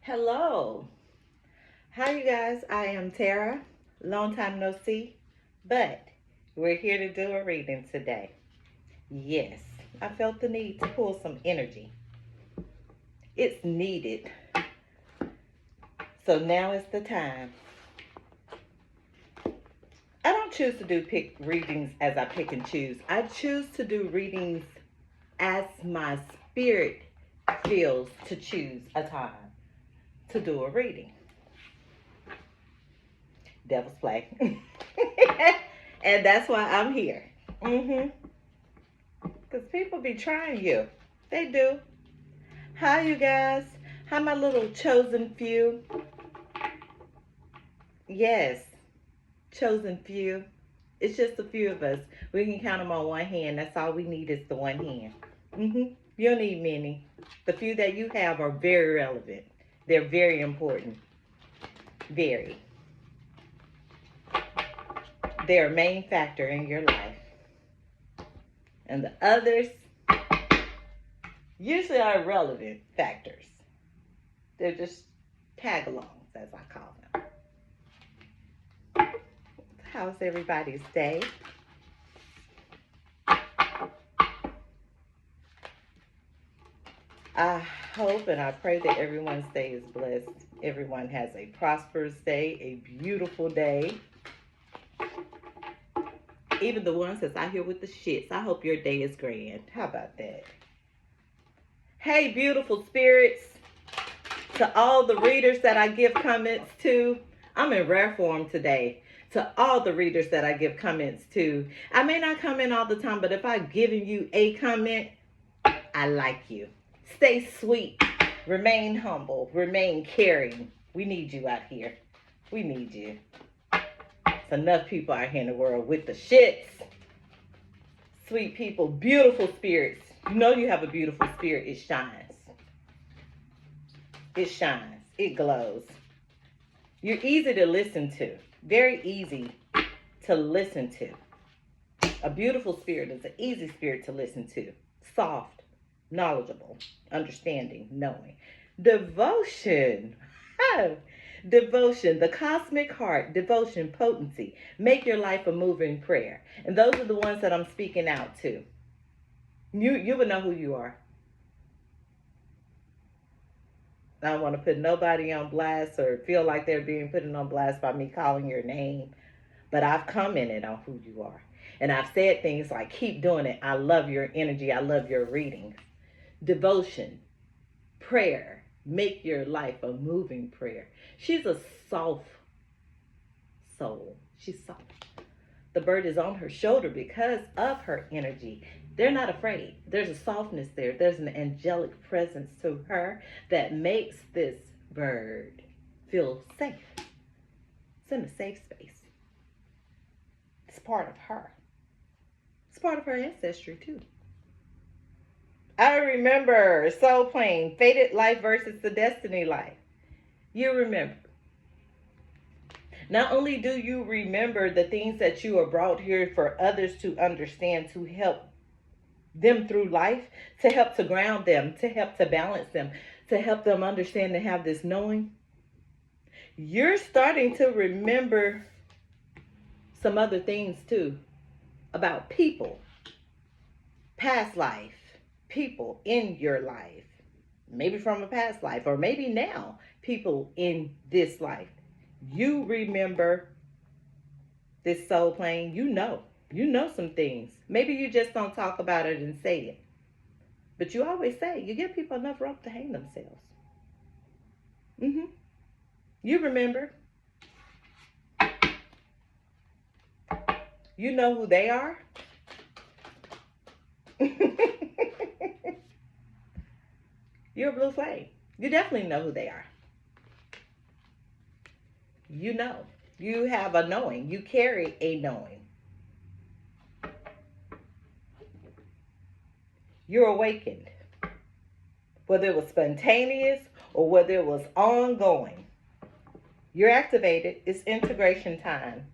Hello. Hi, you guys. I am Tara. Long time no see, but we're here to do a reading today. Yes, I felt the need to pull some energy. It's needed. So now is the time. I don't choose to do pick readings as I pick and choose. I choose to do readings as my spirit feels to choose a time to do a reading. Devil's play. And that's why I'm here. Because people be trying you. They do. Hi, you guys. Hi, my little chosen few. Yes, chosen few. It's just a few of us. We can count them on one hand. That's all we need is the one hand. You don't need many. The few that you have are very relevant. They're very important. Very. They're a main factor in your life. And the others usually are irrelevant factors. They're just tag-alongs, as I call them. How's everybody's day? I hope and I pray that everyone's day is blessed. Everyone has a prosperous day, a beautiful day. Even the ones that's out here with the shits. I hope your day is grand. How about that? Hey, beautiful spirits. To all the readers that I give comments to, I'm in rare form today. To all the readers that I give comments to, I may not comment all the time, but if I've given you a comment, I like you. Stay sweet. Remain humble. Remain caring. We need you out here. We need you. There's enough people out here in the world with the shits. Sweet people, beautiful spirits. You know you have a beautiful spirit. It shines. It shines. It glows. You're easy to listen to. Very easy to listen to. A beautiful spirit is an easy spirit to listen to. Soft, knowledgeable, understanding, knowing. Devotion. Oh, devotion, the cosmic heart, devotion, potency. Make your life a moving prayer. And those are the ones that I'm speaking out to. You would know who you are. I don't want to put nobody on blast or feel like they're being put on blast by me calling your name. But I've commented on who you are. And I've said things like, keep doing it. I love your energy. I love your readings. Devotion, prayer. Make your life a moving prayer. She's a soft soul. She's soft. The bird is on her shoulder because of her energy. They're not afraid. There's a softness there. There's an angelic presence to her that makes this bird feel safe. It's in a safe space. It's part of her. It's part of her ancestry too. I remember Soul Plane, Fated Life versus the Destiny Life. You remember. Not only do you remember the things that you are brought here for others to understand, to help them through life, to help to ground them, to help to balance them, to help them understand and have this knowing, you're starting to remember some other things too about people, past life, people in your life, maybe from a past life, or maybe now, people in this life. You remember this soul plane, you know some things. Maybe you just don't talk about it and say it. But you always say, you give people enough rope to hang themselves. You remember. You know who they are. You're a blue flame. You definitely know who they are. You know. You have a knowing. You carry a knowing. You're awakened. Whether it was spontaneous or whether it was ongoing. You're activated. It's integration time.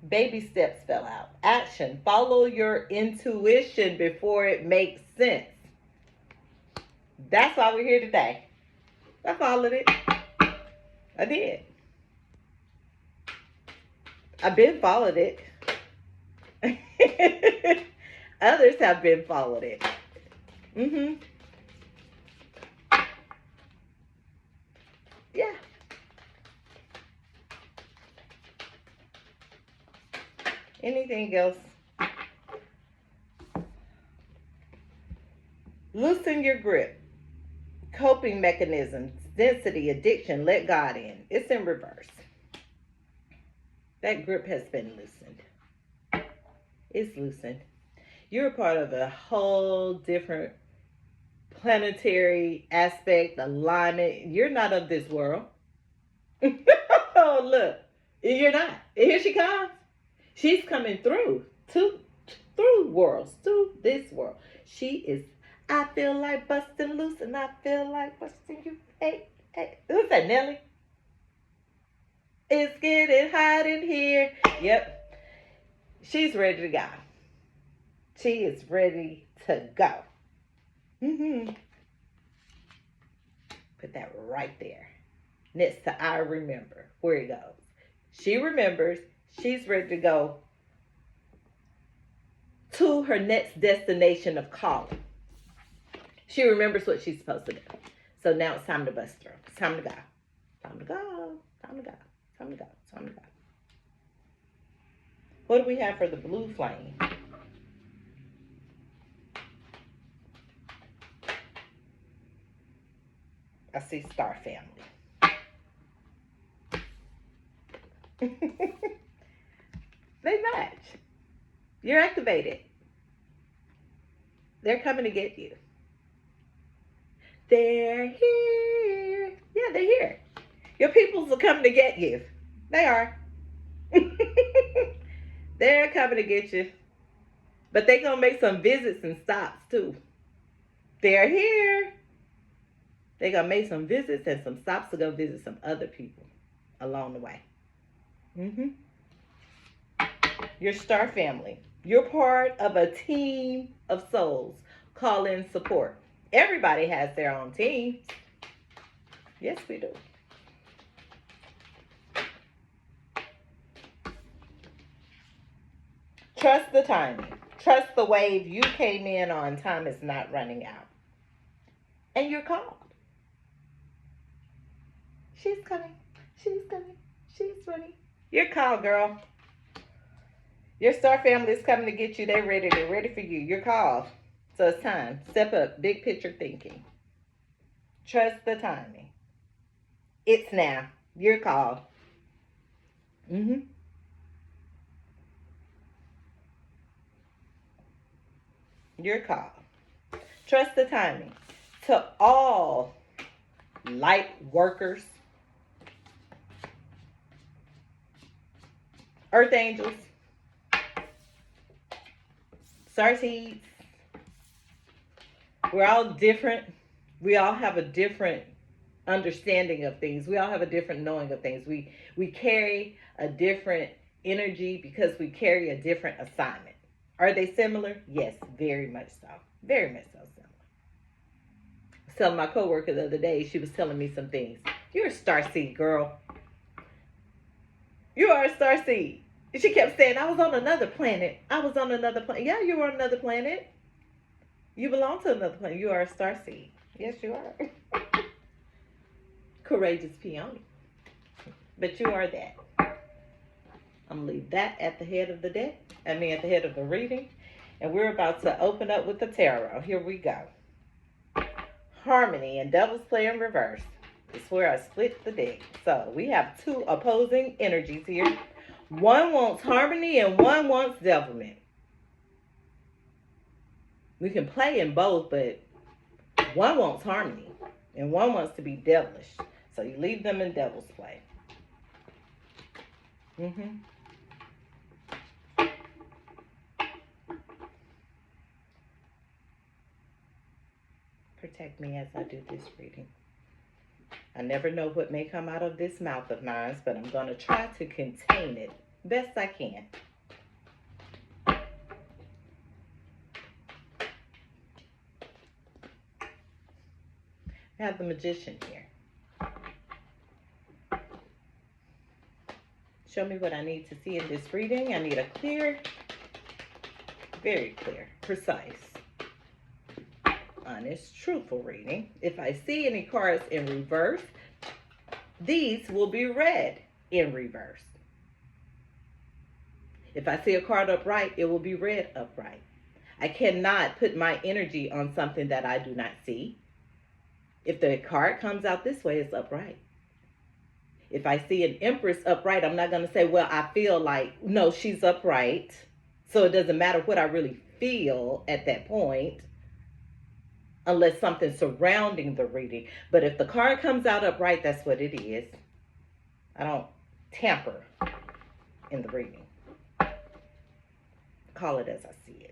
Baby steps fell out. Action. Follow your intuition before it makes sense. That's why we're here today. I followed it. I did. I've been followed it. Others have been followed it. Mm-hmm. Yeah. Anything else? Loosen your grip. Coping mechanisms, density, addiction, let God in. It's in reverse. That grip has been loosened. It's loosened. You're a part of a whole different planetary aspect, alignment. You're not of this world. Oh, look. You're not. Here she comes. She's coming through worlds, to this world. She is. I feel like busting loose, and I feel like busting you. Hey, hey. Who's that, Nelly? It's getting hot in here. Yep. She's ready to go. She is ready to go. Mm-hmm. Put that right there. Next to I remember. Where it goes. She remembers. She's ready to go to her next destination of calling. She remembers what she's supposed to do. So now it's time to bust through. It's time to go. Time to go. Time to go. Time to go. Time to go. What do we have for the blue flame? I see Star Family. They match. You're activated. They're coming to get you. They're here. Yeah, they're here. Your peoples are coming to get you. They are. They're coming to get you. But they're going to make some visits and stops too. They're here. They're going to make some visits and some stops to go visit some other people along the way. Mm-hmm. Your Star Family. You're part of a team of souls. Call in support. Everybody has their own team. Yes, we do. Trust the timing. Trust the wave you came in on. Time is not running out. And you're called. She's coming. She's coming. She's ready. You're called, girl. Your Star Family is coming to get you. They're ready. They're ready for you. You're called. So it's time. Step up. Big picture thinking. Trust the timing. It's now. You're called. Mm-hmm. You're called. Trust the timing. To all light workers, earth angels, star seeds, we're all different. We all have a different understanding of things. We all have a different knowing of things. We carry a different energy because we carry a different assignment. Are they similar? Yes, very much so. Very much so similar. I was telling my coworker the other day, she was telling me some things. You're a star seed, girl. You are a star seed. She kept saying, I was on another planet. I was on another planet. Yeah, you were on another planet. You belong to another planet. You are a star seed. Yes, you are. Courageous peony. But you are that. I'm going to leave that at the head of the deck. At the head of the reading. And we're about to open up with the tarot. Here we go. Harmony and Devil's Play in reverse. It's where I split the deck. So we have two opposing energies here. One wants harmony and one wants devilment. We can play in both, but one wants harmony and one wants to be devilish. So you leave them in devil's play. Mm-hmm. Protect me as I do this reading. I never know what may come out of this mouth of mine, but I'm going to try to contain it best I can. I have the Magician here. Show me what I need to see in this reading. I need a clear, very clear, precise, honest, truthful reading. If I see any cards in reverse, these will be read in reverse. If I see a card upright, it will be read upright. I cannot put my energy on something that I do not see. If the card comes out this way, it's upright. If I see an Empress upright, I'm not going to say, well, I feel like, no, she's upright. So it doesn't matter what I really feel at that point, unless something surrounding the reading. But if the card comes out upright, that's what it is. I don't tamper in the reading. Call it as I see it.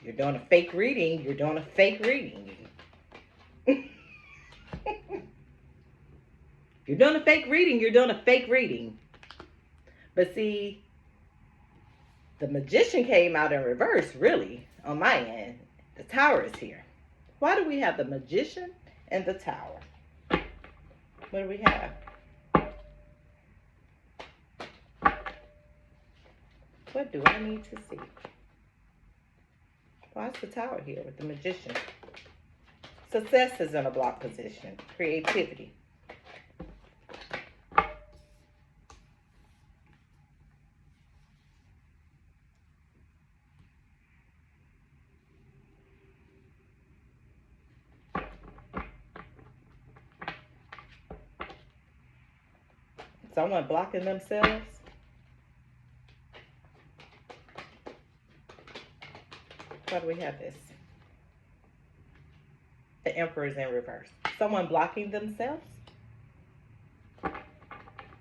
You're doing a fake reading, you're doing a fake reading. You're doing a fake reading, you're doing a fake reading. But see, the Magician came out in reverse, really, on my end. The Tower is here. Why do we have the Magician and the Tower? What do we have? What do I need to see? Why is the Tower here with the Magician? Success is in a block position. Creativity. Someone blocking themselves. Why do we have this? The Emperor is in reverse. Someone blocking themselves.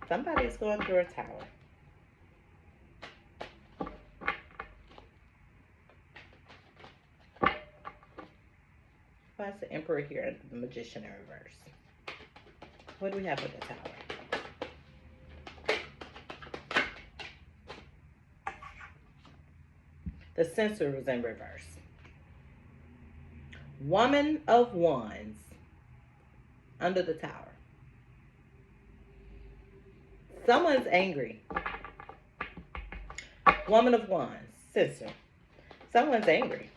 Somebody is going through a tower. Why is the Emperor here and the Magician in reverse? What do we have with the Tower? The Censor was in reverse. Woman of Wands under the Tower. Someone's angry. Woman of Wands, Censor. Someone's angry.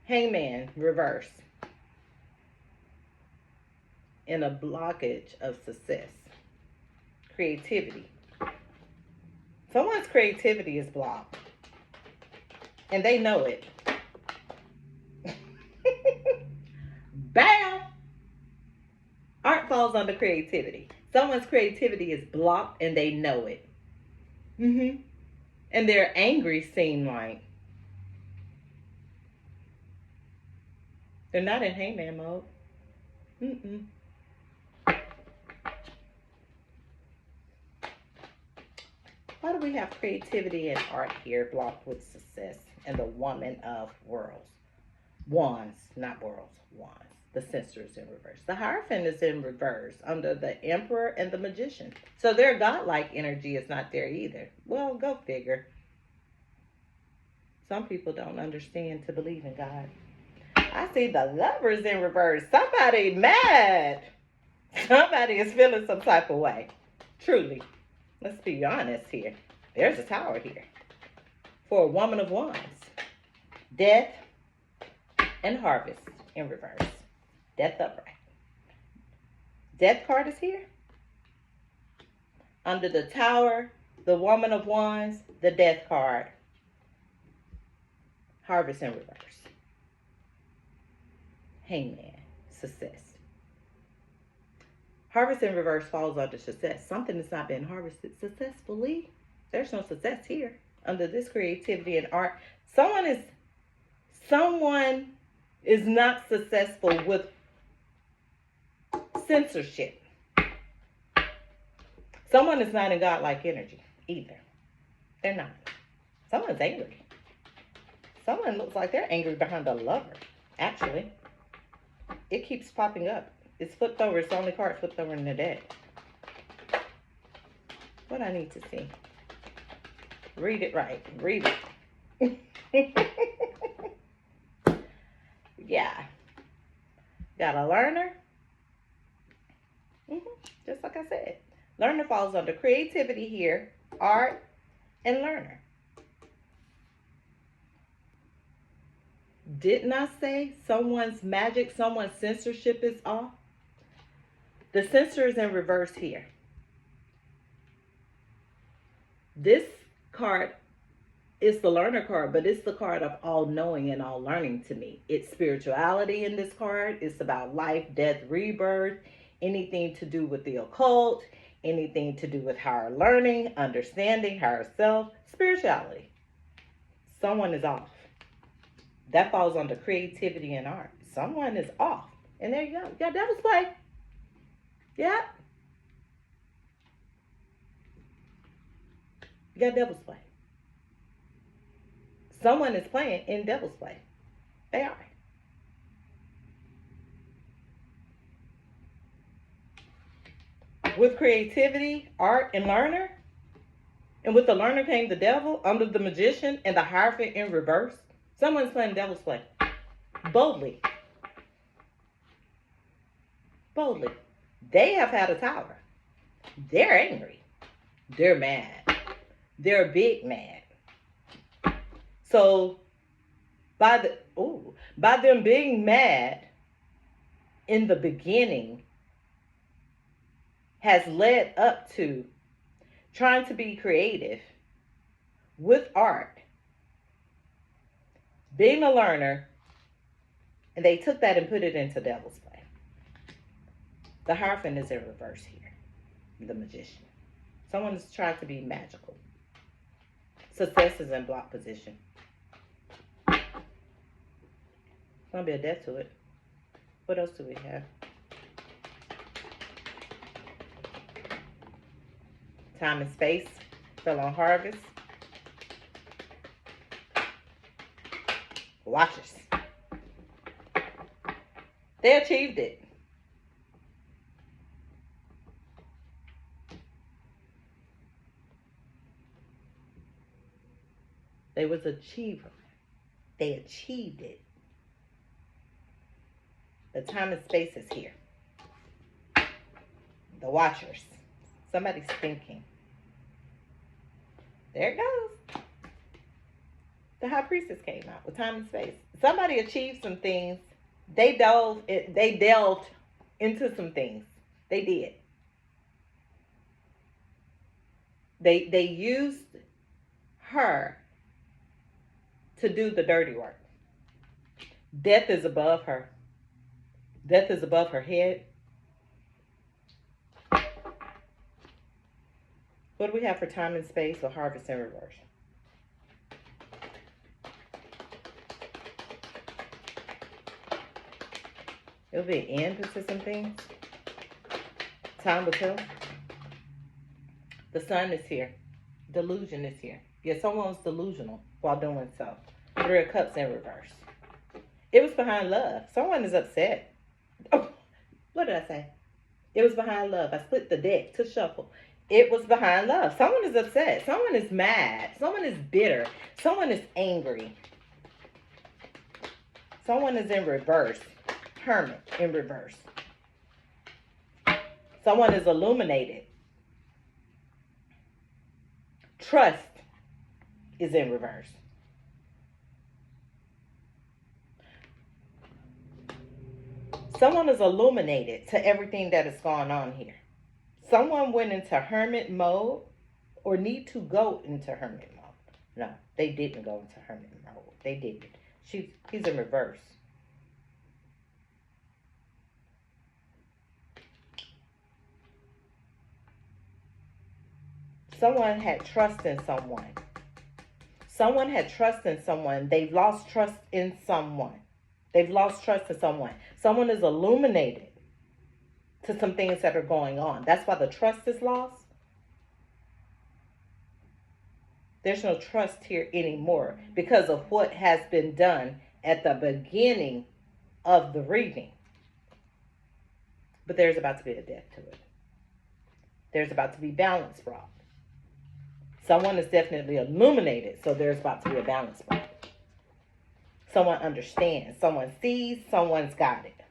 Hangman, reverse. In a blockage of success. Creativity. Someone's creativity is blocked. And they know it. Bam! Art falls under creativity. Someone's creativity is blocked and they know it. And they're angry, seem like. They're not in hangman mode. Why do we have creativity and art here blocked with success and the Woman of Worlds? Wands, not worlds, wands. The Censor is in reverse. The Hierophant is in reverse under the Emperor and the Magician. So their godlike energy is not there either. Well, go figure. Some people don't understand to believe in God. I see the Lovers in reverse. Somebody mad. Somebody is feeling some type of way. Truly. Let's be honest here. There's a Tower here. For a Woman of Wands. Death and Harvest in reverse. Death upright. Death card is here. Under the Tower, the Woman of Wands, the Death card. Harvest in reverse. Hangman, success. Harvest in reverse falls under success. Something that's not been harvested successfully. There's no success here. Under this creativity and art, someone is not successful with censorship. Someone is not in godlike energy either. They're not. Someone's angry. Someone looks like they're angry behind a Lover. Actually, it keeps popping up. It's flipped over. It's the only card flipped over in the deck. What I need to see. Read it right. Read Yeah. Got a learner. hmm Just like I said. Learner falls under creativity here, art, and learner. Didn't I say someone's magic, someone's censorship is off? The censor is in reverse here. This card is the learner card, but it's the card of all knowing and all learning to me. It's spirituality in this card. It's about life, death, rebirth, anything to do with the occult, anything to do with higher learning, understanding, higher self, spirituality. Someone is off. That falls under creativity and art. Someone is off. And there you go. You got devil's play. Yep. You got devil's play. Someone is playing in devil's play. They are. With creativity, art, and learner, and with the learner came the devil under the magician and the Hierophant in reverse. Someone's playing devil's play. Boldly. Boldly. They have had a tower. They're angry. They're mad. They're big mad. So by them being mad in the beginning has led up to trying to be creative with art, being a learner, and they took that and put it into devil's play. The Hierophant is in reverse here, the magician. Someone is trying to be magical. Success is in block position. There's going to be a death to it. What else do we have? Time and space fell on harvest. Watchers. They achieved it. They was achiever. They achieved it. The time and space is here. The watchers. Somebody's thinking. There it goes. The High Priestess came out with time and space. Somebody achieved some things. They delved into some things. They did. They used her to do the dirty work. Death is above her. Death is above her head. What do we have for time and space or harvest in reverse? It'll be an end to some things. Time will tell. The sun is here. Delusion is here. Yeah, someone was delusional while doing so. Three of Cups in reverse. It was behind love. Someone is upset. Oh, what did I say? It was behind love. I split the deck to shuffle. It was behind love. Someone is upset. Someone is mad. Someone is bitter. Someone is angry. Someone is in reverse. Hermit in reverse. Someone is illuminated. Trust is in reverse. Someone is illuminated to everything that is going on here. Someone went into hermit mode or need to go into hermit mode. No, they didn't go into hermit mode. They didn't. He's in reverse. Someone had trust in someone. Someone had trust in someone. They've lost trust in someone. They've lost trust in someone. Someone is illuminated to some things that are going on. That's why the trust is lost. There's no trust here anymore because of what has been done at the beginning of the reading. But there's about to be a death to it. There's about to be balance brought. Someone is definitely illuminated, so there's about to be a balance point. Someone understands, someone sees, someone's got it.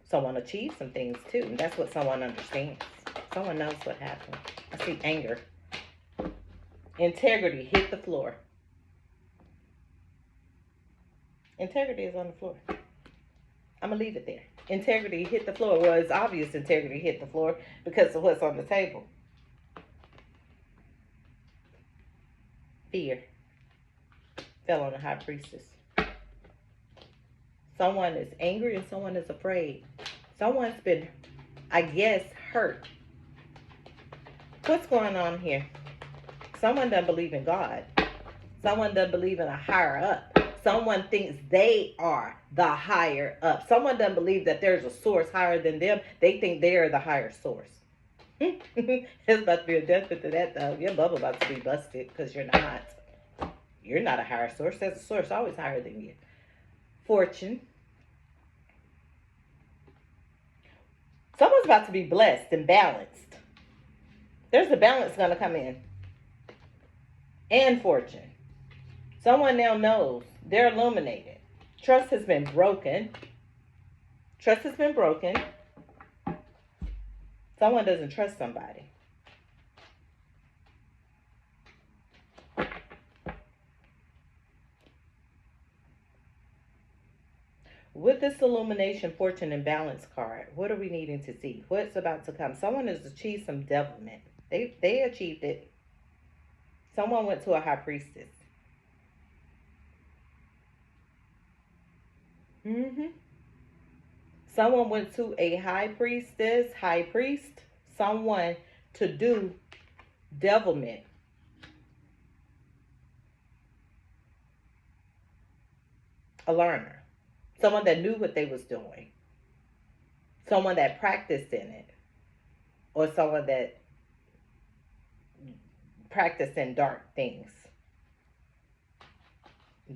Someone achieves some things too, and that's what someone understands. Someone knows what happened. I see anger. Integrity hit the floor. Integrity is on the floor. I'm going to leave it there. Integrity hit the floor. Well, it's obvious integrity hit the floor because of what's on the table. Fear fell on the high priestess. Someone is angry and someone is afraid. Someone's been, I guess, hurt. What's going on here? Someone doesn't believe in God. Someone doesn't believe in a higher up. Someone thinks they are the higher up. Someone doesn't believe that there's a source higher than them. They think they are the higher source. It's about to be a deathbed to that, though. Your bubble about to be busted because you're not. You're not a higher source. There's a source always higher than you. Fortune. Someone's about to be blessed and balanced. There's a balance going to come in. And fortune. Someone now knows. They're illuminated. Trust has been broken. Trust has been broken. Someone doesn't trust somebody. With this illumination, fortune, and balance card, what are we needing to see? What's about to come? Someone has achieved some devilment. They achieved it. Someone went to a high priestess. Someone went to a high priestess, high priest, someone to do devilment. A learner. Someone that knew what they was doing. Someone that practiced in it. Or someone that practiced in dark things.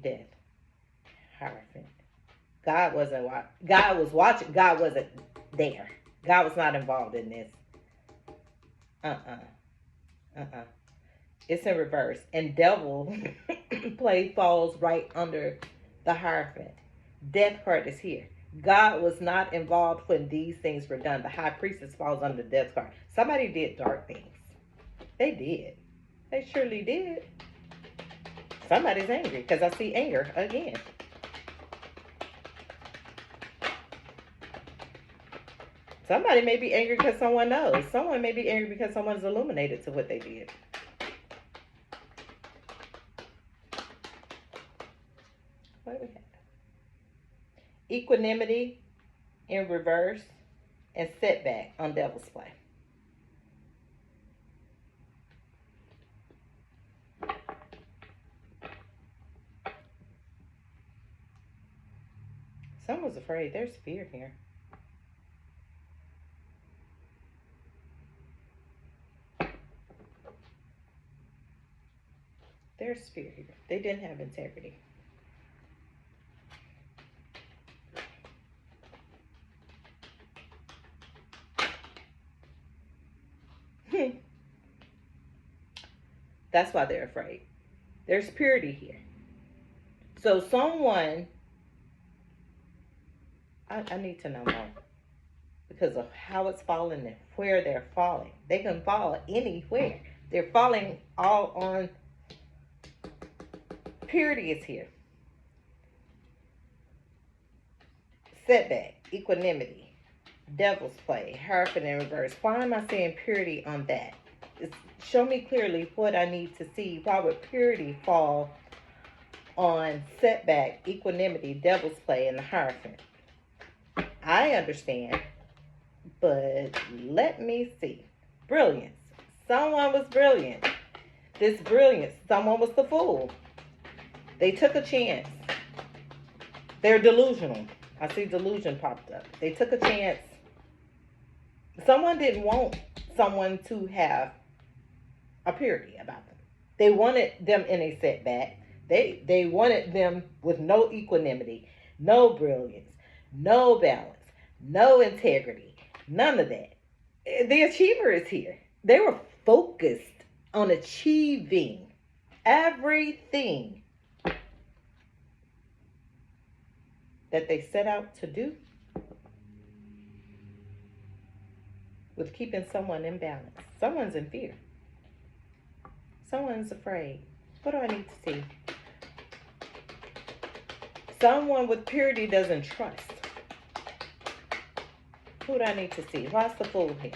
Death. Hierophant. God wasn't watching. God was watching. God wasn't there. God was not involved in this. It's in reverse. And devil play falls right under the Hierophant. Death card is here. God was not involved when these things were done. The high priestess falls under the death card. Somebody did dark things. They did. They surely did. Somebody's angry because I see anger again. Somebody may be angry because someone knows. Someone may be angry because someone's illuminated to what they did. What do we have? Equanimity in reverse and setback on devil's play. Someone's afraid. There's fear here. There's fear here. They didn't have integrity. That's why they're afraid. There's purity here. So someone, I need to know more because of how it's falling and where they're falling. They can fall anywhere. They're falling all on purity is here. Setback, equanimity, devil's play, Hierophant in reverse. Why am I saying purity on that? Show me clearly what I need to see. Why would purity fall on setback, equanimity, devil's play, and the Hierophant? I understand, but let me see. Brilliance. Someone was brilliant. This brilliance, someone was the fool. They took a chance. They're delusional. I see delusion popped up. They took a chance. Someone didn't want someone to have a purity about them. They wanted them in a setback. They wanted them with no equanimity, no brilliance, no balance, no integrity, none of that. The achiever is here. They were focused on achieving everything that they set out to do, with keeping someone in balance. Someone's in fear. Someone's afraid. What do I need to see? Someone with purity doesn't trust. Who do I need to see? What's the fool here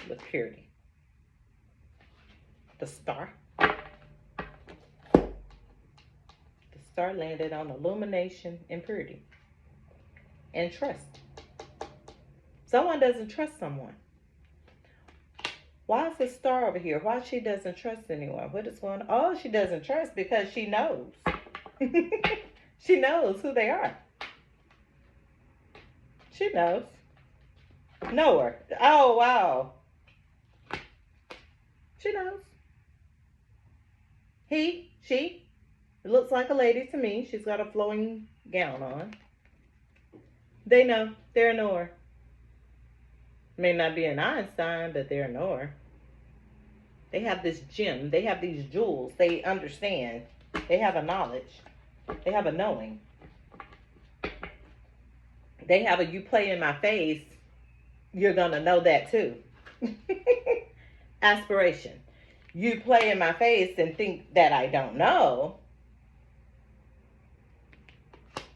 with purity? The star. The star landed on illumination and purity and trust. Someone doesn't trust someone. Why is the star over here? Why she doesn't trust anyone? What is going on? Oh, she doesn't trust because she knows. She knows who they are. She knows. Know her. Oh, wow. She knows. She. It looks like a lady to me. She's got a flowing gown on. They know. They're a knower. May not be an Einstein, but they're a knower. They have this gem. They have these jewels. They understand. They have a knowledge. They have a knowing. They have a you play in my face, you're going to know that too. Aspiration. You play in my face and think that I don't know.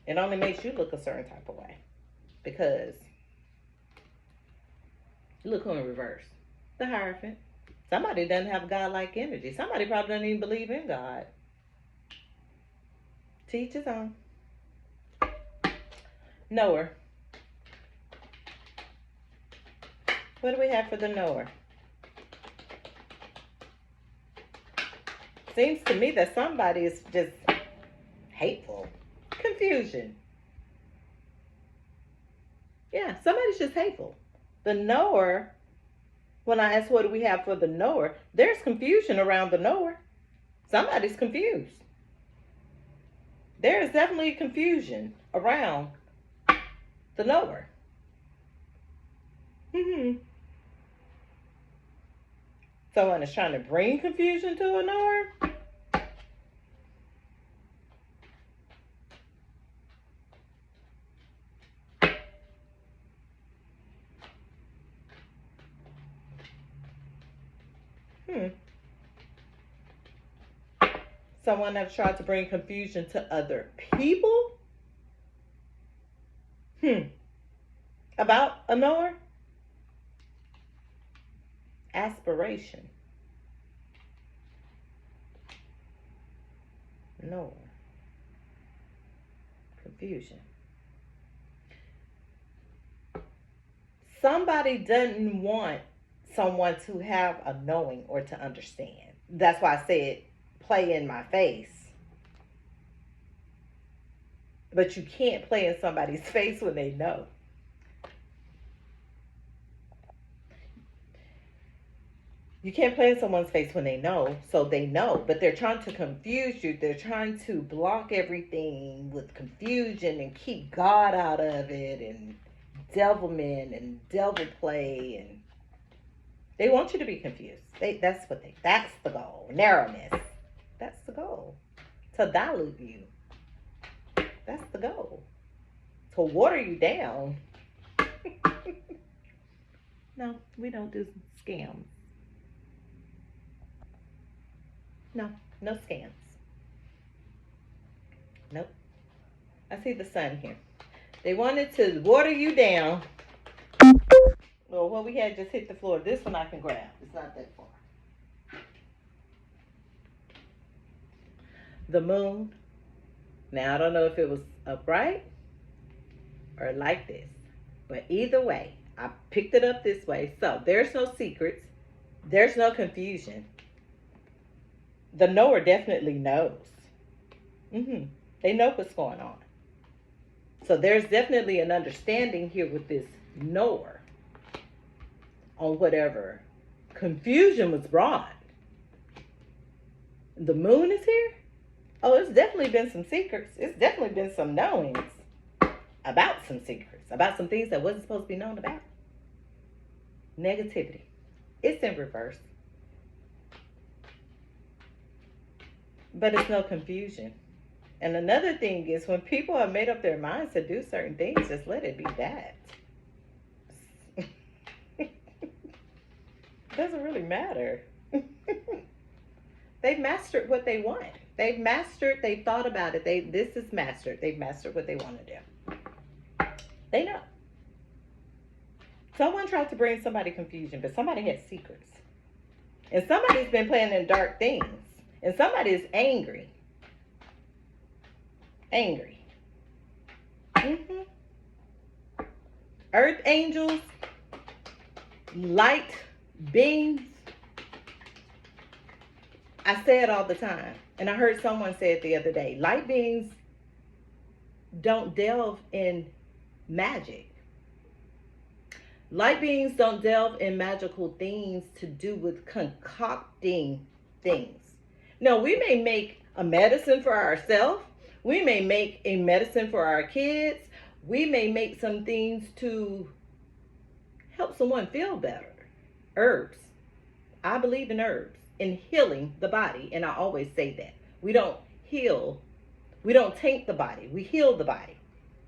It only makes you look a certain type of way. Because look who in reverse. The Hierophant. Somebody doesn't have God-like energy. Somebody probably doesn't even believe in God. Teach his own. Knower. What do we have for the knower? Seems to me that somebody is just hateful. Confusion. Yeah, somebody's just hateful. The knower, when I ask what do we have for the knower, there's confusion around the knower. Somebody's confused. There is definitely confusion around the knower. Someone is trying to bring confusion to a knower. Someone has tried to bring confusion to other people? About a knower? Aspiration. Knower. Confusion. Somebody doesn't want someone to have a knowing or to understand. That's why I said play in my face. But you can't play in somebody's face when they know. You can't play in someone's face when they know, so they know. But they're trying to confuse you. They're trying to block everything with confusion and keep God out of it and devilment and devil play. And they want you to be confused. That's the goal. Narrowness. That's the goal. To dilute you. That's the goal. To water you down. No, we don't do scams. No scams. Nope. I see the sun here. They wanted to water you down. Well, what we had just hit the floor. This one I can grab. It's not that far. The moon. Now, I don't know if it was upright or like this. But either way, I picked it up this way. So, there's no secrets. There's no confusion. The knower definitely knows. They know what's going on. So, there's definitely an understanding here with this knower on whatever confusion was brought. The moon is here. Oh, it's definitely been some secrets. It's definitely been some knowings about some secrets, about some things that wasn't supposed to be known about. Negativity. It's in reverse. but it's no confusion. And another thing is when people have made up their minds to do certain things, just let it be that. Doesn't really matter. They've mastered what they want. They've mastered, they've thought about it. This is mastered. They've mastered what they want to do. They know. Someone tried to bring somebody confusion, but somebody has secrets. And somebody's been playing in dark things. And somebody is angry. Angry. Earth angels, light beings. I say it all the time. And I heard someone say it the other day. Light beings don't delve in magic. Light beings don't delve in magical things to do with concocting things. No, we may make a medicine for ourselves. We may make a medicine for our kids. We may make some things to help someone feel better. Herbs. I believe in herbs, in healing the body. And I always say that. We don't heal. We don't taint the body. We heal the body.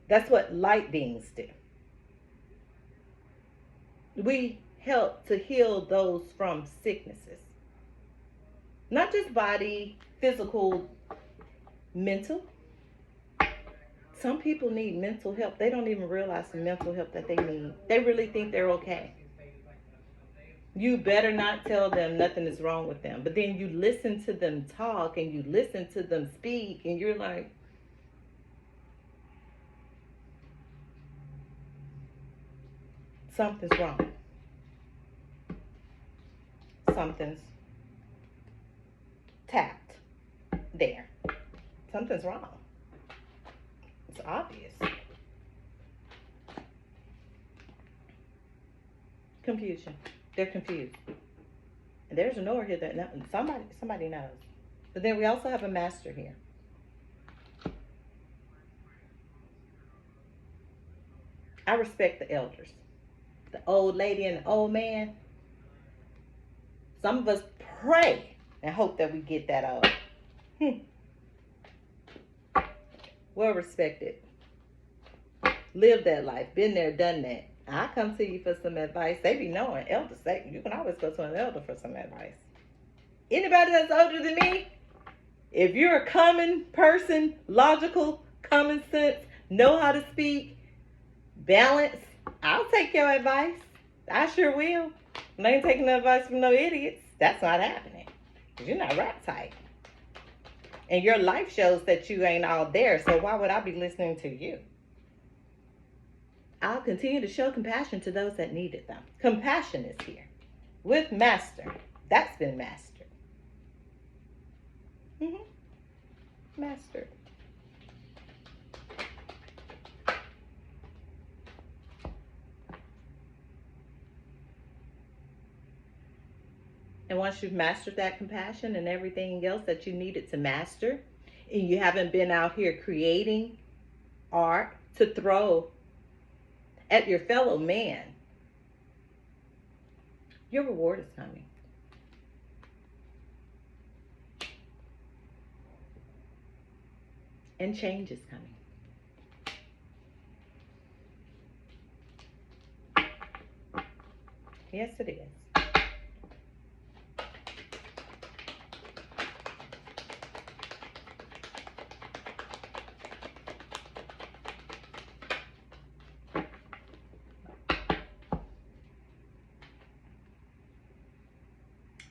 That's what light beings do. We help to heal those from sicknesses. Not just body, physical, mental. Some people need mental help. They don't even realize the mental help that they need. They really think they're okay. You better not tell them nothing is wrong with them. But then you listen to them talk and you listen to them speak and you're like, something's wrong. Something's tapped there. Something's wrong. It's obvious. Confusion. They're confused. And there's a knower here that somebody knows. But then we also have a master here. I respect the elders. The old lady and the old man. Some of us pray and hope that we get that old. Well respected. Live that life. Been there, done that. I come to you for some advice. They be knowing. Elders say you can always go to an elder for some advice. Anybody that's older than me, if you're a common person, logical, common sense, know how to speak, balance, I'll take your advice. I sure will. And I ain't taking no advice from no idiots. That's not happening. Because you're not rap tight. And your life shows that you ain't all there. So why would I be listening to you? I'll continue to show compassion to those that need it, though. Compassion is here. With master. That's been mastered. Mastered. And once you've mastered that compassion and everything else that you needed to master, and you haven't been out here creating art to throw at your fellow man, your reward is coming. And change is coming. Yes, it is.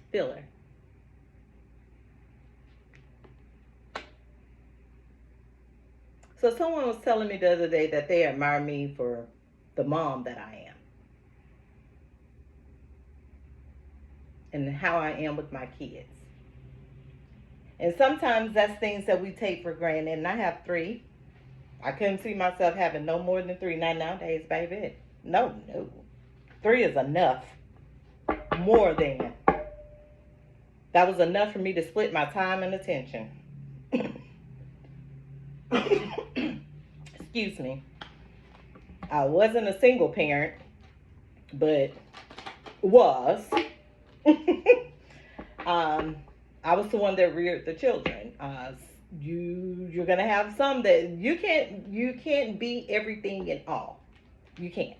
Filler. So someone was telling me the other day that they admire me for the mom that I am. And how I am with my kids. And sometimes that's things that we take for granted. And I have 3. I couldn't see myself having no more than 3. Not nowadays, baby. No. 3 is enough. More than. That was enough for me to split my time and attention. Excuse me. I wasn't a single parent, but was. I I was the one that reared the children. You're gonna have some that you can't be everything in all. You can't.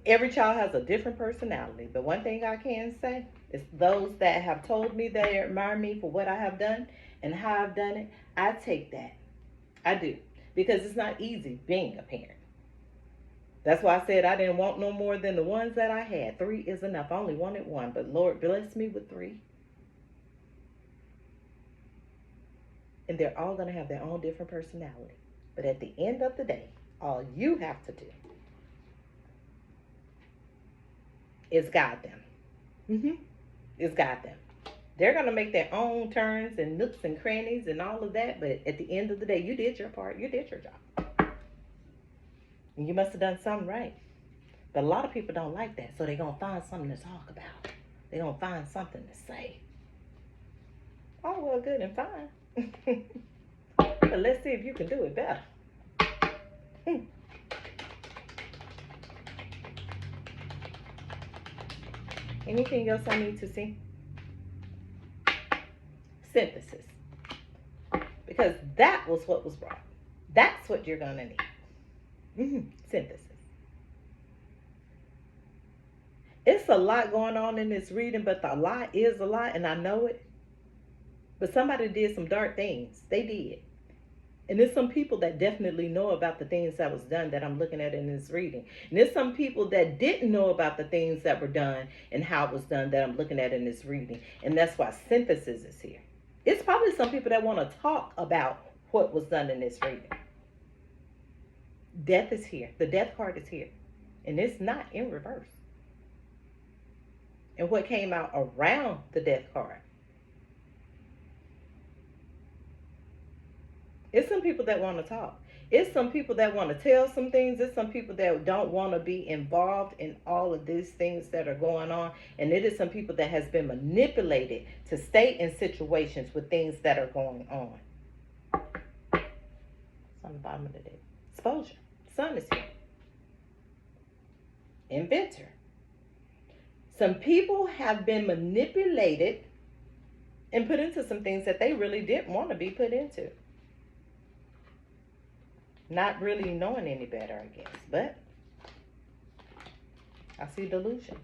Every child has a different personality. The one thing I can say is those that have told me they admire me for what I have done and how I've done it, I take that. I do. Because it's not easy being a parent. That's why I said I didn't want no more than the ones that I had. 3 is enough. I only wanted 1, but Lord bless me with 3. And they're all going to have their own different personality. But at the end of the day, all you have to do is guide them. Is guide them. They're going to make their own turns and nooks and crannies and all of that. But at the end of the day, you did your part. You did your job. And you must have done something right. But a lot of people don't like that. So they're going to find something to talk about. They're going to find something to say. Oh, well, good and fine. But let's see if you can do it better. Anything else I need to see? Synthesis. Because that was what was brought. That's what you're going to need. Synthesis. It's a lot going on in this reading, but the lot is a lot, and I know it. But somebody did some dark things. They did. And there's some people that definitely know about the things that was done that I'm looking at in this reading. And there's some people that didn't know about the things that were done and how it was done that I'm looking at in this reading. And that's why synthesis is here. It's probably some people that want to talk about what was done in this reading. Death is here. The death card is here. And it's not in reverse. And what came out around the death card. It's some people that want to talk. It's some people that want to tell some things. It's some people that don't want to be involved in all of these things that are going on. And it is some people that has been manipulated to stay in situations with things that are going on. It's on the bottom of the deck. Exposure. Sun is here. Inventor. Some people have been manipulated and put into some things that they really didn't want to be put into. Not really knowing any better, I guess. But I see delusion.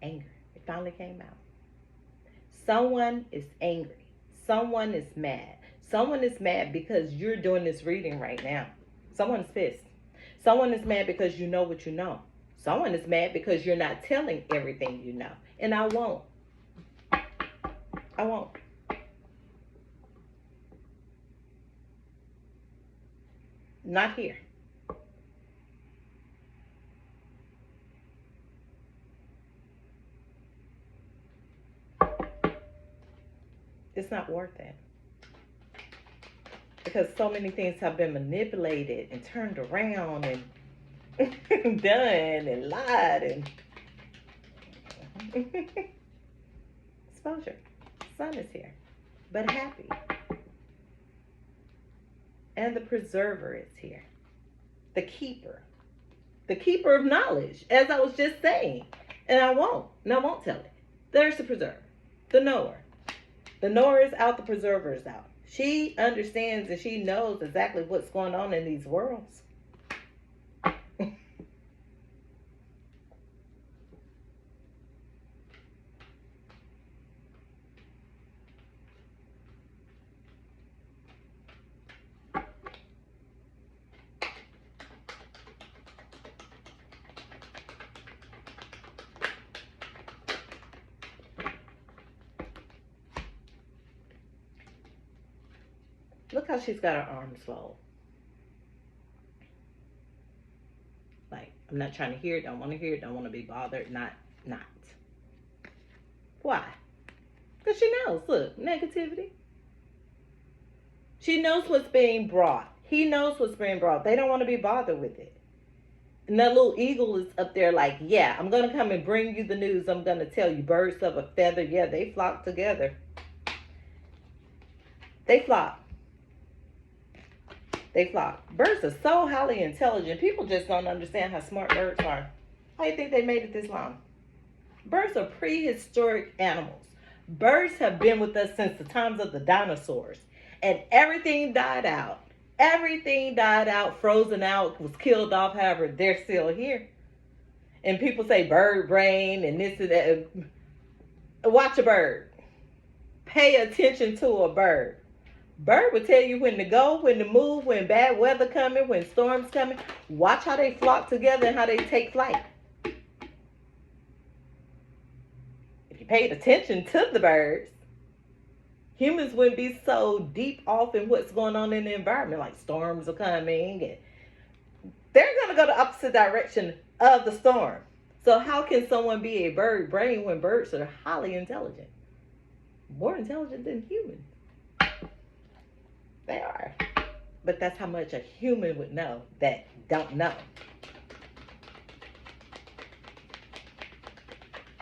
Anger. It finally came out. Someone is angry. Someone is mad. Someone is mad because you're doing this reading right now. Someone's pissed. Someone is mad because you know what you know. Someone is mad because you're not telling everything you know. And I won't. I won't. Not here. It's not worth it. Because so many things have been manipulated and turned around and done and lied and exposure. Sun is here, but happy. And the preserver is here. The keeper of knowledge, as I was just saying. And I won't tell it. There's the preserver, the knower. The knower is out, the preserver is out. She understands and she knows exactly what's going on in these worlds. Look how she's got her arms folded. Like, I'm not trying to hear it, don't want to hear it, don't want to be bothered, not. Why? Because she knows, look, negativity. She knows what's being brought. He knows what's being brought. They don't want to be bothered with it. And that little eagle is up there like, yeah, I'm going to come and bring you the news. I'm going to tell you, birds of a feather. Yeah, they flock together. They flock. They flock. Birds are so highly intelligent. People just don't understand how smart birds are. How do you think they made it this long? Birds are prehistoric animals. Birds have been with us since the times of the dinosaurs. And everything died out. Everything died out, frozen out, was killed off. However, they're still here. And people say bird brain and this and that. Watch a bird. Pay attention to a bird. Bird will tell you when to go, when to move, when bad weather coming, when storms coming. Watch how they flock together and how they take flight. If you paid attention to the birds, humans wouldn't be so deep off in what's going on in the environment, like storms are coming and they're going to go the opposite direction of the storm. So how can someone be a bird brain when birds are highly intelligent? More intelligent than humans. They are. But that's how much a human would know that don't know.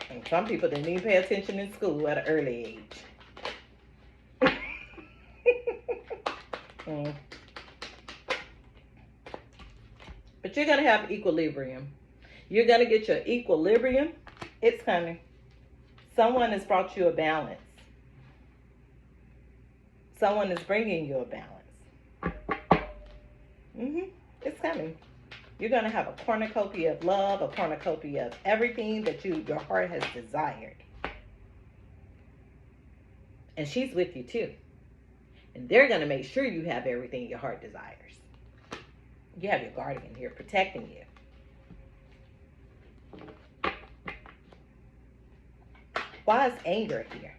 And some people didn't even pay attention in school at an early age. But you're going to have equilibrium. You're going to get your equilibrium. It's coming. Someone has brought you a balance. Someone is bringing you a balance. It's coming. You're going to have a cornucopia of love, a cornucopia of everything that your heart has desired. And she's with you too. And they're going to make sure you have everything your heart desires. You have your guardian here protecting you. Why is anger here?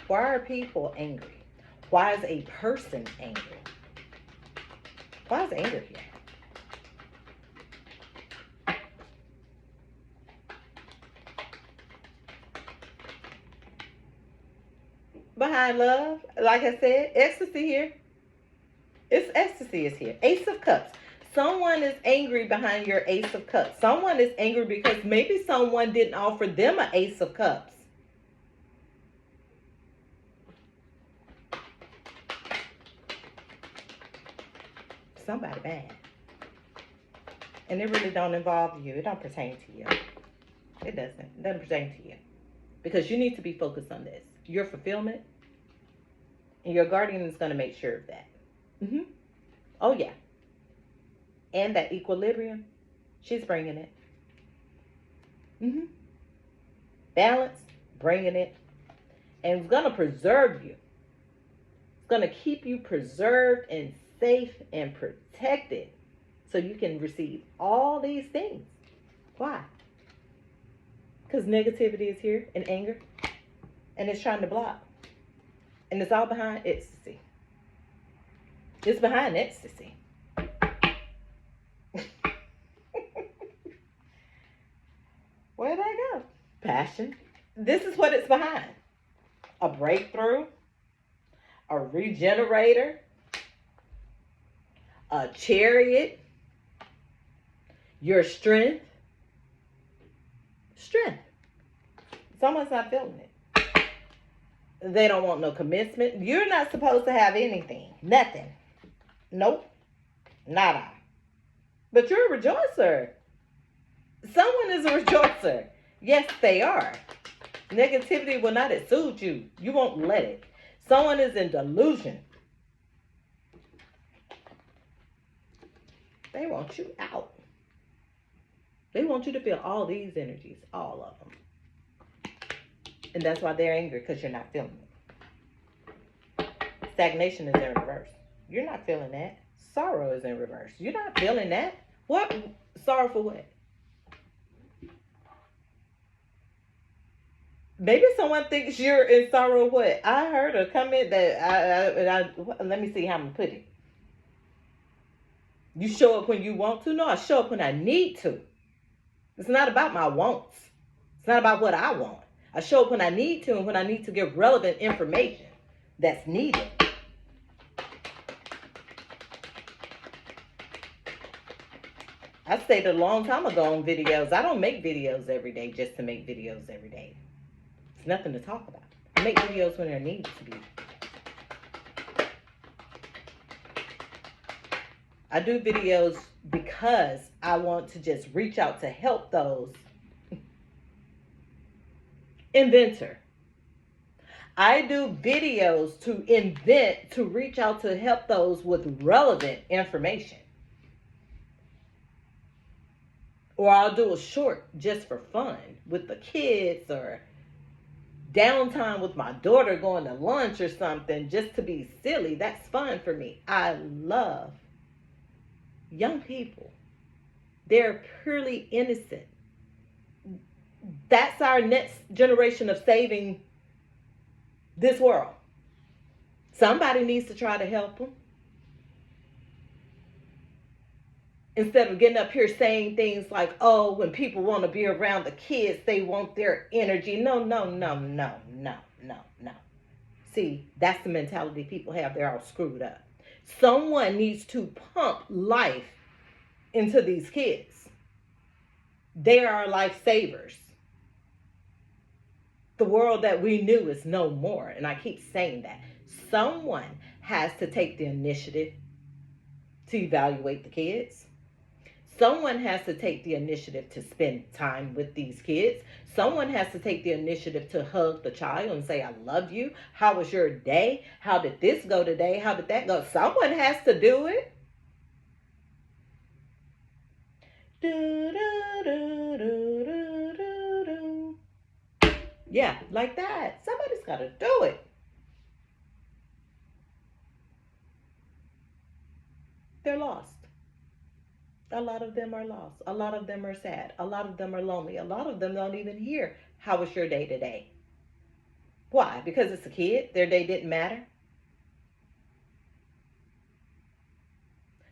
Why are people angry? Why is a person angry? Why is anger here? Behind love, like I said, ecstasy here. It's ecstasy is here. Ace of Cups. Someone is angry behind your Ace of Cups. Someone is angry because maybe someone didn't offer them an Ace of Cups. Somebody bad. And it really don't involve you. It don't pertain to you. It doesn't. It doesn't pertain to you. Because you need to be focused on this. Your fulfillment. And your guardian is going to make sure of that. Oh, yeah. And that equilibrium. She's bringing it. Balance. Bringing it. And it's going to preserve you. It's going to keep you preserved and safe and protected so you can receive all these things. Why? Because negativity is here and anger, and it's trying to block. And it's all behind ecstasy. It's behind ecstasy. Where'd I go? Passion. This is what it's behind. A breakthrough, a regenerator, a chariot, your strength. Strength. Someone's not feeling it. They don't want no commitment. You're not supposed to have anything. Nothing. Nope. Nada. But you're a rejoicer. Someone is a rejoicer. Yes, they are. Negativity will not soothe you. You won't let it. Someone is in delusion. They want you out. They want you to feel all these energies, all of them. And that's why they're angry, because you're not feeling it. Stagnation is in reverse. You're not feeling that. Sorrow is in reverse. You're not feeling that. What? Sorrow for what? Maybe someone thinks you're in sorrow. What? I heard a comment that let me see how I'm going to put it. You show up when you want to? No, I show up when I need to. It's not about my wants. It's not about what I want. I show up when I need to and when I need to give relevant information that's needed. I stated a long time ago on videos, I don't make videos every day just to make videos every day. It's nothing to talk about. I make videos when there needs to be. I do videos because I want to just reach out to help those inventor. I do videos to invent, to reach out to help those with relevant information. Or I'll do a short just for fun with the kids, or downtime with my daughter going to lunch or something, just to be silly. That's fun for me. I love young people. They're purely innocent. That's our next generation of saving this world. Somebody needs to try to help them. Instead of getting up here saying things like, oh, when people want to be around the kids, they want their energy. No, no, no, no, no, no, no. See, that's the mentality people have. They're all screwed up. Someone needs to pump life into these kids. They are our lifesavers. The world that we knew is no more. And I keep saying that. Someone has to take the initiative to evaluate the kids. Someone has to take the initiative to spend time with these kids. Someone has to take the initiative to hug the child and say, I love you. How was your day? How did this go today? How did that go? Someone has to do it. Yeah, like that. Somebody's got to do it. They're lost. A lot of them are lost. A lot of them are sad. A lot of them are lonely. A lot of them don't even hear, how was your day today? Why? Because it's a kid? Their day didn't matter?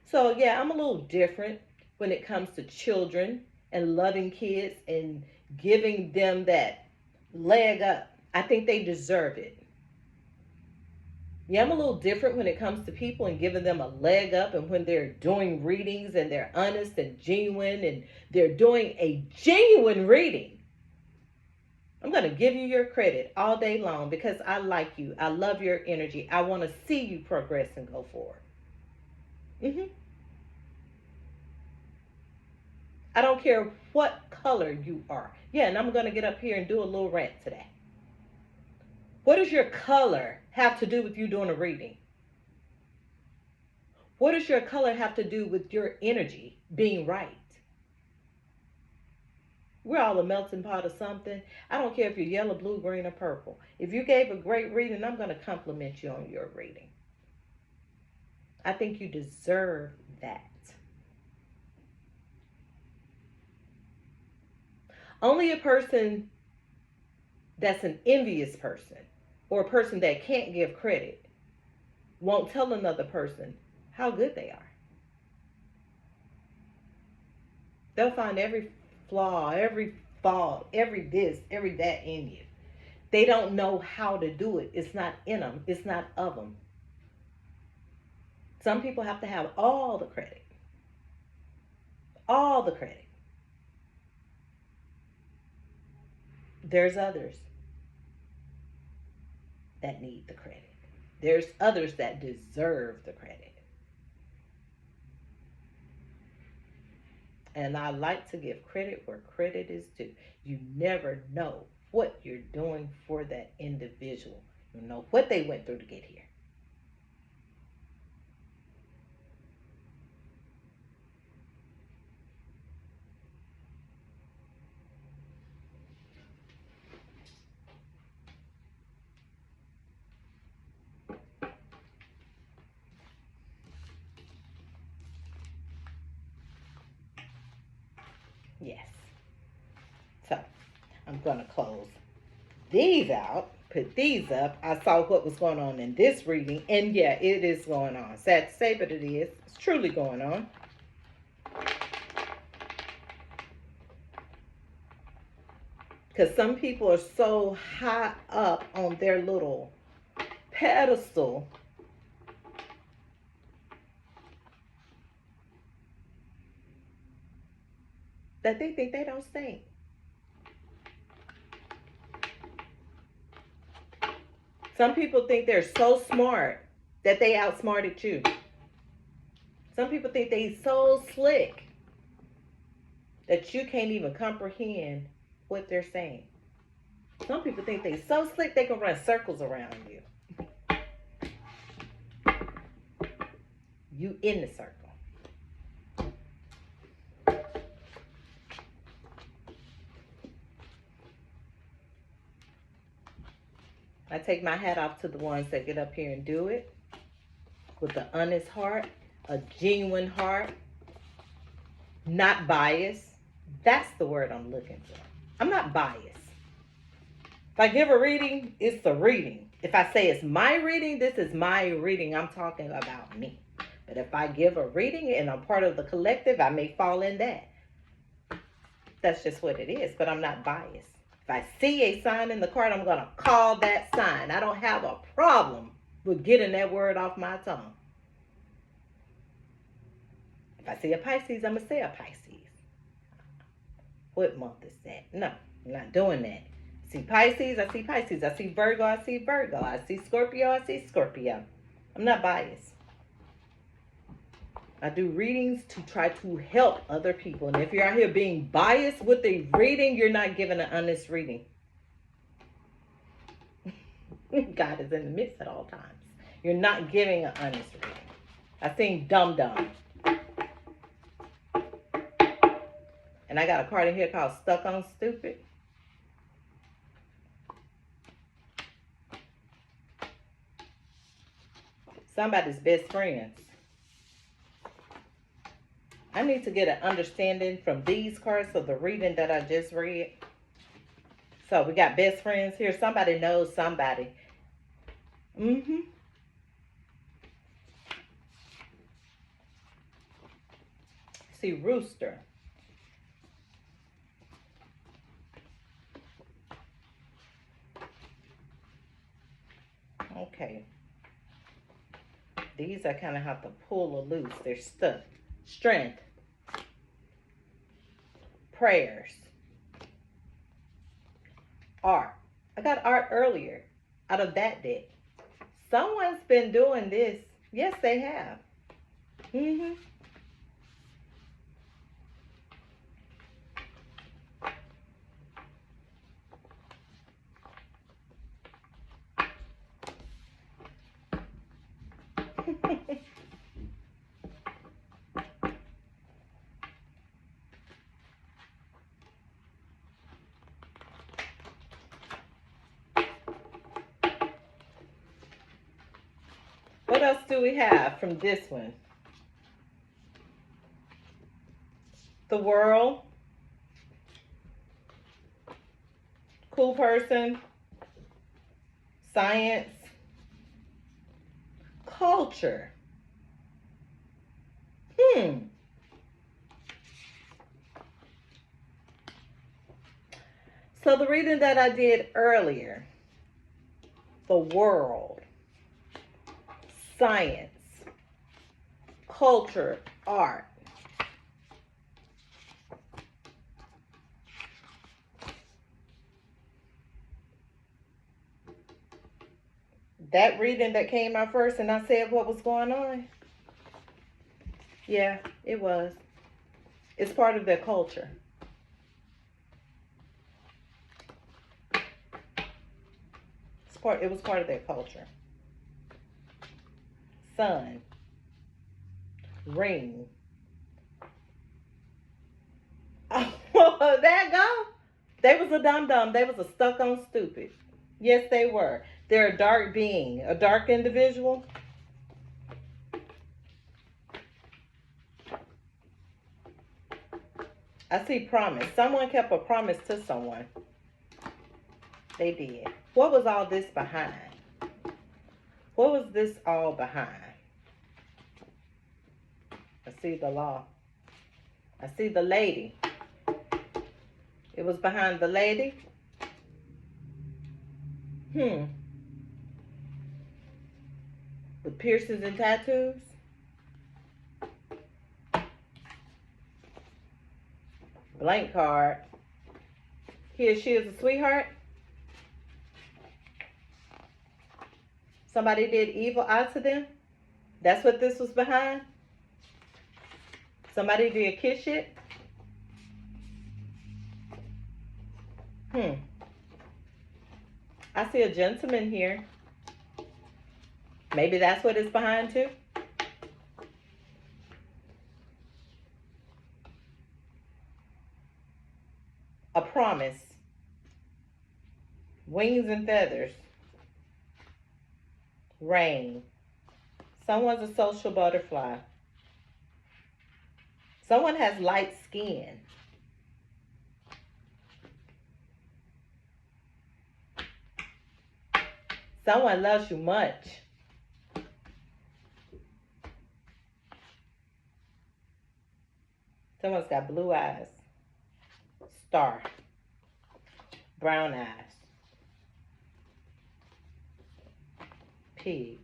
So, yeah, I'm a little different when it comes to children and loving kids and giving them that leg up. I think they deserve it. Yeah, I'm a little different when it comes to people and giving them a leg up, and when they're doing readings and they're honest and genuine and they're doing a genuine reading. I'm going to give you your credit all day long because I like you. I love your energy. I want to see you progress and go forward. I don't care what color you are. Yeah, and I'm going to get up here and do a little rant today. What does your color have to do with you doing a reading? What does your color have to do with your energy being right? We're all a melting pot of something. I don't care if you're yellow, blue, green, or purple. If you gave a great reading, I'm going to compliment you on your reading. I think you deserve that. Only a person that's an envious person, or a person that can't give credit, won't tell another person how good they are. They'll find every flaw, every fault, every this, every that in you. They don't know how to do it. It's not in them. It's not of them. Some people have to have all the credit. All the credit. There's others that need the credit. There's others that deserve the credit. And I like to give credit where credit is due. You never know what you're doing for that individual. You know what they went through to get here. Yes. So I'm going to close these out, put these up. I saw what was going on in this reading, and yeah, it is going on. Sad to say, but it is. It's truly going on. Because some people are so high up on their little pedestal that they think they don't stink. Some people think they're so smart that they outsmarted you. Some people think they so slick that you can't even comprehend what they're saying. Some people think they so slick they can run circles around you. You in the circle. I take my hat off to the ones that get up here and do it with an honest heart, a genuine heart, not biased. That's the word I'm looking for. I'm not biased. If I give a reading, it's a reading. If I say it's my reading, this is my reading. I'm talking about me. But if I give a reading and I'm part of the collective, I may fall in that. That's just what it is, but I'm not biased. If I see a sign in the card, I'm going to call that sign. I don't have a problem with getting that word off my tongue. If I see a Pisces, I'm going to say a Pisces. What month is that? No, I'm not doing that. I see Pisces, I see Pisces. I see Virgo, I see Virgo. I see Scorpio, I see Scorpio. I'm not biased. I do readings to try to help other people. And if you're out here being biased with the reading, you're not giving an honest reading. God is in the midst at all times. You're not giving an honest reading. I sing Dum Dum. And I got a card in here called Stuck on Stupid. Somebody's best friends. I need to get an understanding from these cards of the reading that I just read. So we got best friends here. Somebody knows somebody. See Rooster. Okay. These I kind of have to pull or loose. They're stuck. Strength. Prayers. Art. I got art earlier out of that deck. Someone's been doing this. Yes, they have. What else do we have from this one? The world. Cool person. Science. Culture. So the reading that I did earlier, the world, science, culture, art. That reading that came out first and I said what was going on. Yeah, it was. It's part of their culture. It was part of their culture. Sun. Ring. Oh, there go. They was a dum-dum. They was a stuck on stupid. Yes, they were. They're a dark being, a dark individual. I see promise. Someone kept a promise to someone. They did. What was all this behind? What was this all behind? I see the law. I see the lady. It was behind the lady. With piercings and tattoos. Blank card. He or she is a sweetheart. Somebody did evil out to them. That's what this was behind. Somebody did kiss it? I see a gentleman here. Maybe that's what it's behind too. A promise. Wings and feathers. Rain. Someone's a social butterfly. Someone has light skin. Someone loves you much. Someone's got blue eyes. Star. Brown eyes. Pig.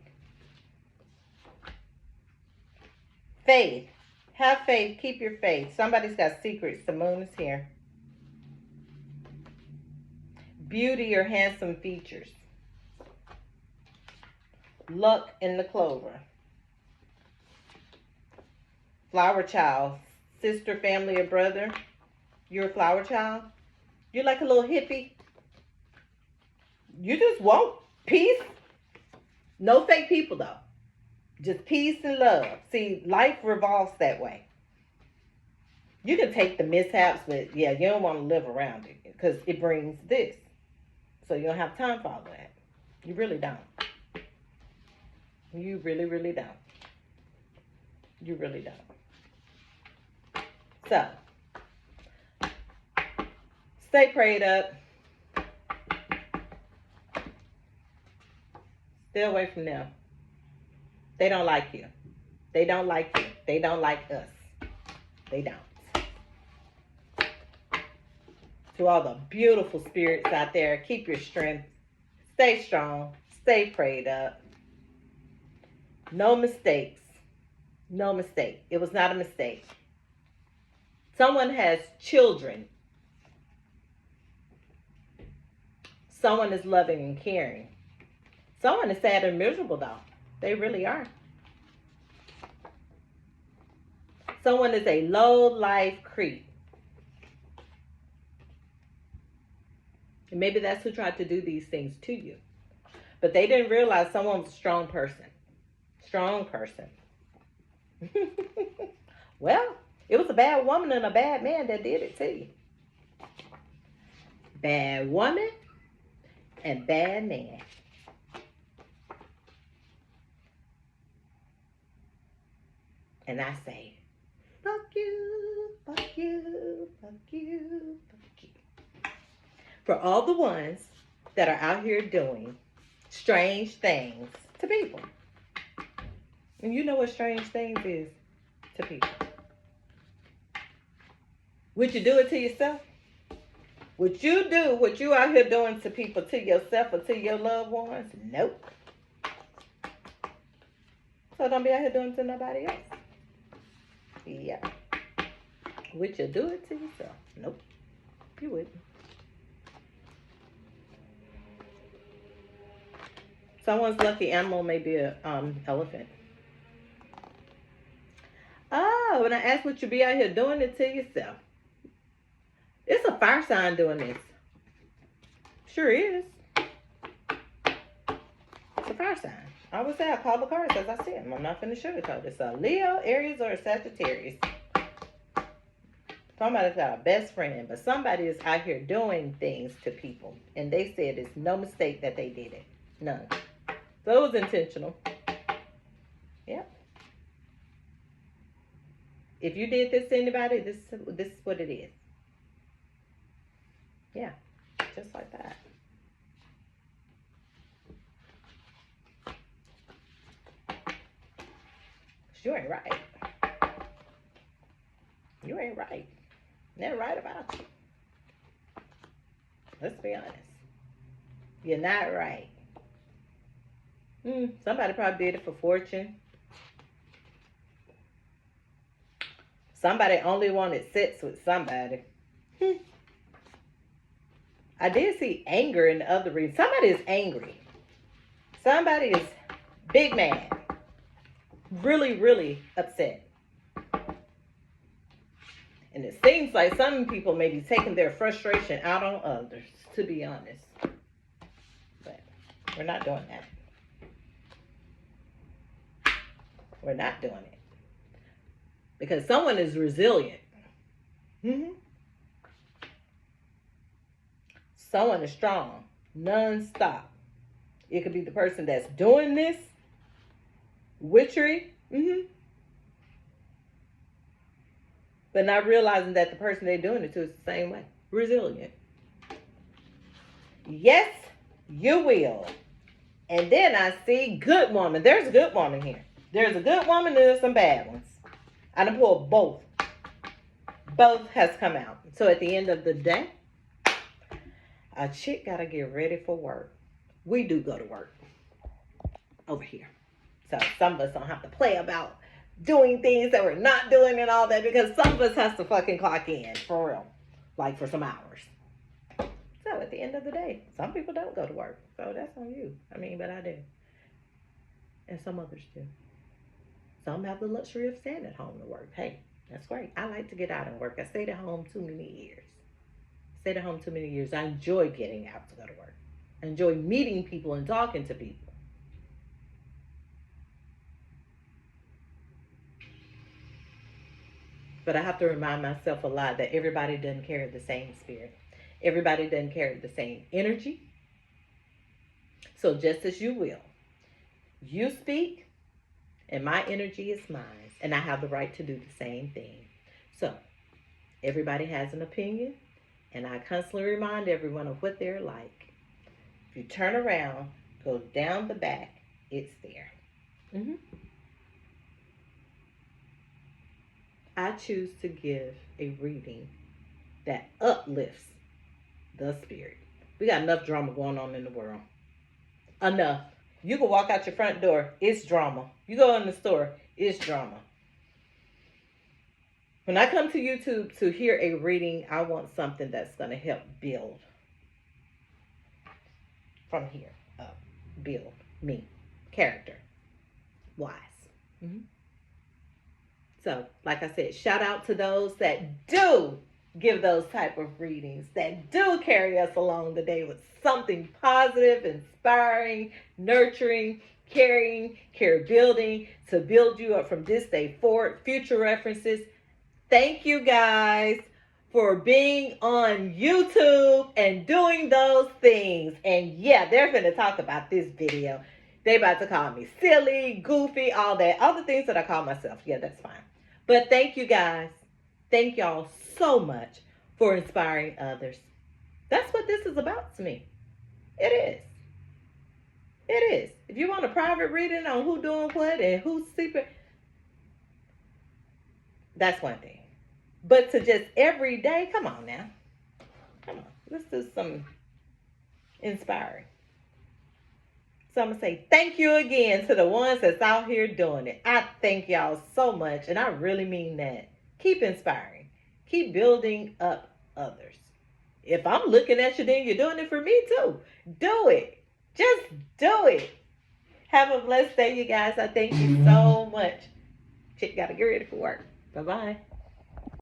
Faith. Have faith. Keep your faith. Somebody's got secrets. The moon is here. Beauty or handsome features. Luck in the clover. Flower child. Sister, family, or brother. You're a flower child. You're like a little hippie. You just want peace. No fake people though. Just peace and love. See, life revolves that way. You can take the mishaps, but yeah, you don't want to live around it because it brings this. So you don't have time for all that. You really don't. You really, really don't. You really don't. So, stay prayed up. Stay away from them. They don't like you. They don't like you. They don't like us. They don't. To all the beautiful spirits out there, keep your strength. Stay strong. Stay prayed up. No mistakes. No mistake. It was not a mistake. Someone has children. Someone is loving and caring. Someone is sad and miserable though. They really are. Someone is a low life creep. And maybe that's who tried to do these things to you. But they didn't realize someone was a strong person. Strong person. Well, it was a bad woman and a bad man that did it to you. Bad woman and bad man. And I say, fuck you, fuck you, fuck you, fuck you. For all the ones that are out here doing strange things to people. And you know what strange things is to people. Would you do it to yourself? Would you do what you out here doing to people, to yourself or to your loved ones? Nope. So don't be out here doing it to nobody else. Yeah. Would you do it to yourself? Nope. You wouldn't. Someone's lucky animal may be a elephant. Oh, when I asked would you be out here doing it to yourself? It's a fire sign doing this. Sure is. It's a fire sign. I would say I call the cards as I see them. I'm not finna sugarcoat it. It's a Leo, Aries, or a Sagittarius. Somebody's got a best friend, but somebody is out here doing things to people. And they said it's no mistake that they did it. None. So it was intentional. Yep. If you did this to anybody, this is what it is. Yeah. Just like that. You ain't right. You ain't right. They're right about you. Let's be honest. You're not right. Somebody probably did it for fortune. Somebody only wanted sex with somebody. I did see anger in the other reading. Somebody is angry. Somebody is big mad. Really, really upset. And it seems like some people may be taking their frustration out on others, to be honest. But we're not doing that. We're not doing it. Because someone is resilient. Mm-hmm. Someone is strong, non-stop. It could be the person that's doing this, witchery, but not realizing that the person they're doing it to is the same way. Resilient. Yes, you will. And then I see good woman. There's a good woman here. There's a good woman and there's some bad ones. I done pulled both. Both has come out. So at the end of the day, a chick got to get ready for work. We do go to work over here. So some of us don't have to play about doing things that we're not doing and all that, because some of us has to fucking clock in for real, like for some hours. So at the end of the day, some people don't go to work. So that's on you. I mean, but I do. And some others do. Some have the luxury of staying at home to work. Hey, that's great. I like to get out and work. I stayed at home too many years. I enjoy getting out to go to work. I enjoy meeting people and talking to people. But I have to remind myself a lot that everybody doesn't carry the same spirit. Everybody doesn't carry the same energy. So just as you will, you speak, and my energy is mine, and I have the right to do the same thing. So everybody has an opinion, and I constantly remind everyone of what they're like. If you turn around, go down the back, it's there. I choose to give a reading that uplifts the spirit. We got enough drama going on in the world. Enough. You can walk out your front door, it's drama. You go in the store, it's drama. When I come to YouTube to hear a reading, I want something that's going to help build from here up. Build me. Character. Wise. So, like I said, shout out to those that do give those type of readings, that do carry us along the day with something positive, inspiring, nurturing, caring, care building, to build you up from this day forward. Future references. Thank you guys for being on YouTube and doing those things. And yeah, they're going to talk about this video. They about to call me silly, goofy, all that. All the things that I call myself. Yeah, that's fine. But thank you guys. Thank y'all so much for inspiring others. That's what this is about to me. It is. It is. If you want a private reading on who doing what and who's sleeping, that's one thing. But to just every day, come on now. Come on. Let's do some inspiring. So I'm going to say thank you again to the ones that's out here doing it. I thank y'all so much, and I really mean that. Keep inspiring. Keep building up others. If I'm looking at you, then you're doing it for me too. Do it. Just do it. Have a blessed day, you guys. I thank you so much. Chick got to get ready for work. Bye-bye.